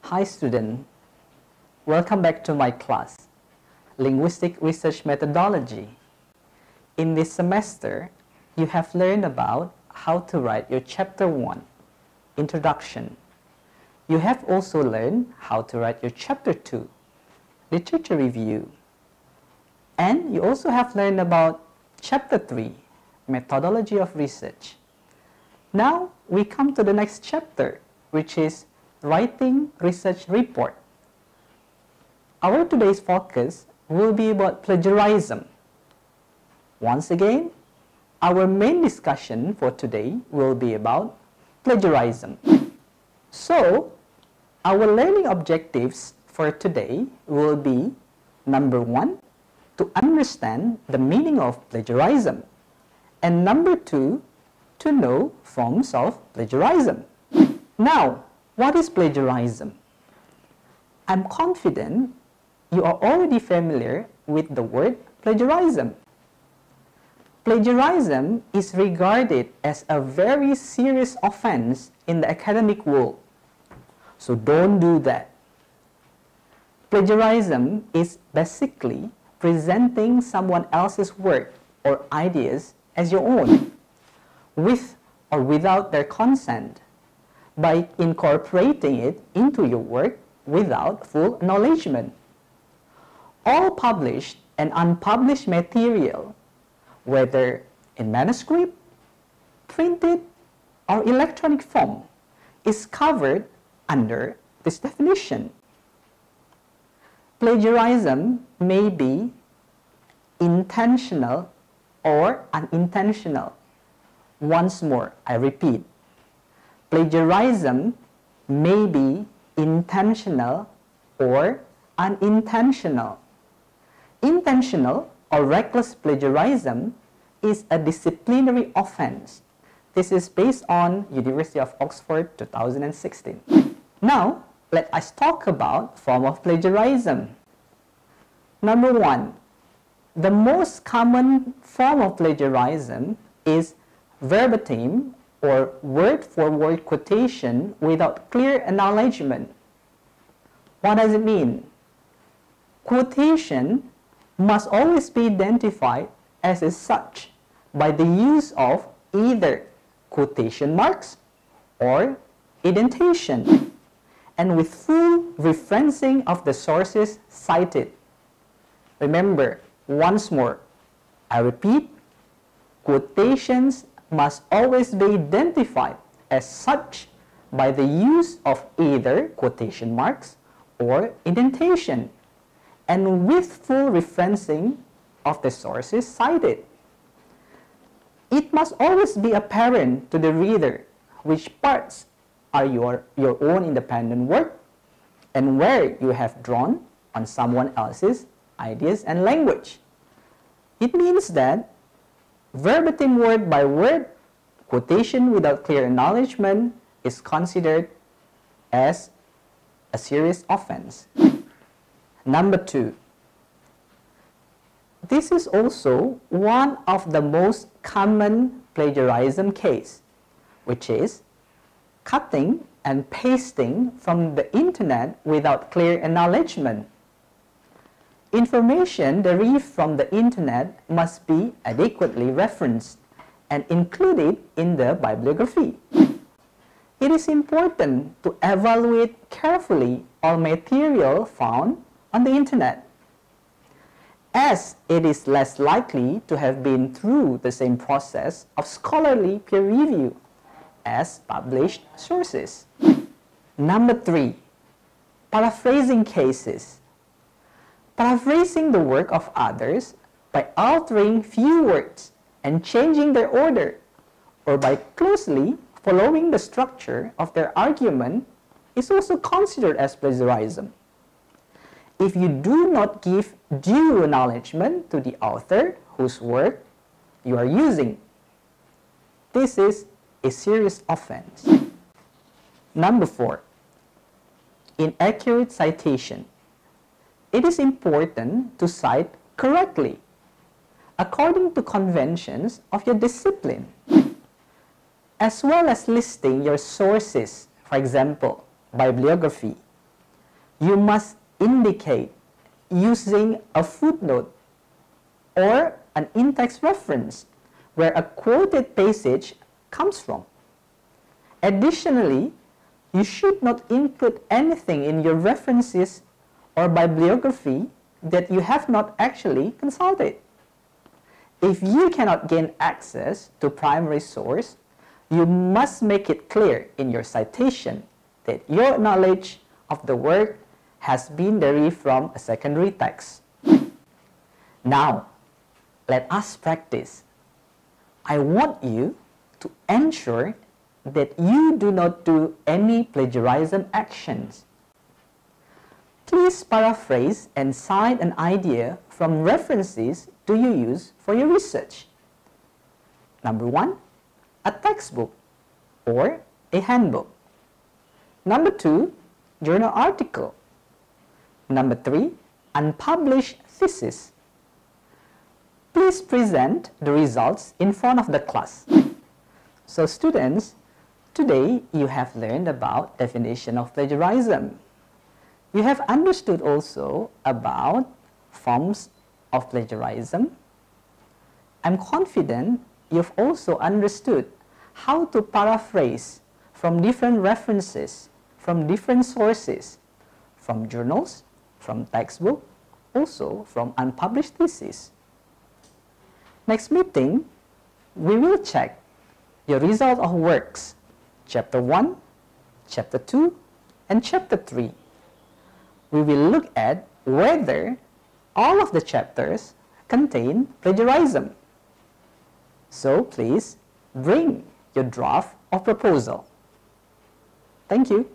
Hi student, welcome back to my class, Linguistic Research Methodology. In this semester, you have learned about how to write your Chapter 1, Introduction. You have also learned how to write your Chapter 2, Literature Review. And you also have learned about Chapter 3, Methodology of Research. Now we come to the next chapter, which is Writing Research Report. Our today's focus will be about plagiarism. Once again, our main discussion for today will be about plagiarism. So, our learning objectives for today will be, number 1, to understand the meaning of plagiarism, and number 2, to know forms of plagiarism. Now, what is plagiarism? I'm confident you are already familiar with the word plagiarism. Plagiarism is regarded as a very serious offense in the academic world. So don't do that. Plagiarism is basically presenting someone else's work or ideas as your own, with or without their consent, by incorporating it into your work without full acknowledgement. All published and unpublished material, whether in manuscript, printed, or electronic form, is covered under this definition. Plagiarism may be intentional or unintentional. Once more, I repeat. Plagiarism may be intentional or unintentional. Intentional or reckless plagiarism is a disciplinary offense. This is based on University of Oxford 2016. Now, let us talk about form of plagiarism. Number 1, the most common form of plagiarism is verbatim or word-for-word quotation without clear acknowledgement. What does it mean? Quotation must always be identified as such by the use of either quotation marks or indentation, and with full referencing of the sources cited. Remember, once more, I repeat, quotations must always be identified as such by the use of either quotation marks or indentation, and with full referencing of the sources cited. It must always be apparent to the reader which parts are your own independent work and where you have drawn on someone else's ideas and language. It means that verbatim word by word quotation without clear acknowledgement is considered as a serious offense. Number 2, this is also one of the most common plagiarism case, which is cutting and pasting from the internet without clear acknowledgement. Information derived from the internet must be adequately referenced and included in the bibliography. It is important to evaluate carefully all material found on the internet, as it is less likely to have been through the same process of scholarly peer review as published sources. Number 3, paraphrasing cases. Paraphrasing the work of others by altering few words and changing their order, or by closely following the structure of their argument, is also considered as plagiarism. If you do not give due acknowledgement to the author whose work you are using, this is a serious offense. Number 4, inaccurate citation. It is important to cite correctly, according to conventions of your discipline, as well as listing your sources, for example, bibliography, you must indicate using a footnote or an in-text reference where a quoted passage comes from. Additionally, you should not include anything in your references or bibliography that you have not actually consulted. If you cannot gain access to primary source, you must make it clear in your citation that your knowledge of the work has been derived from a secondary text. Now, let us practice. I want you to ensure that you do not do any plagiarism actions. Please paraphrase and cite an idea from references do you use for your research. Number 1, a textbook or a handbook. Number 2, journal article. Number 3, unpublished thesis. Please present the results in front of the class. So students, today you have learned about definition of plagiarism. You have understood also about forms of plagiarism. I'm confident you've also understood how to paraphrase from different references, from different sources, from journals, from textbook, also from unpublished thesis. Next meeting, we will check your result of works, Chapter 1, Chapter 2, and Chapter 3. We will look at whether all of the chapters contain plagiarism. So please bring your draft of proposal. Thank you.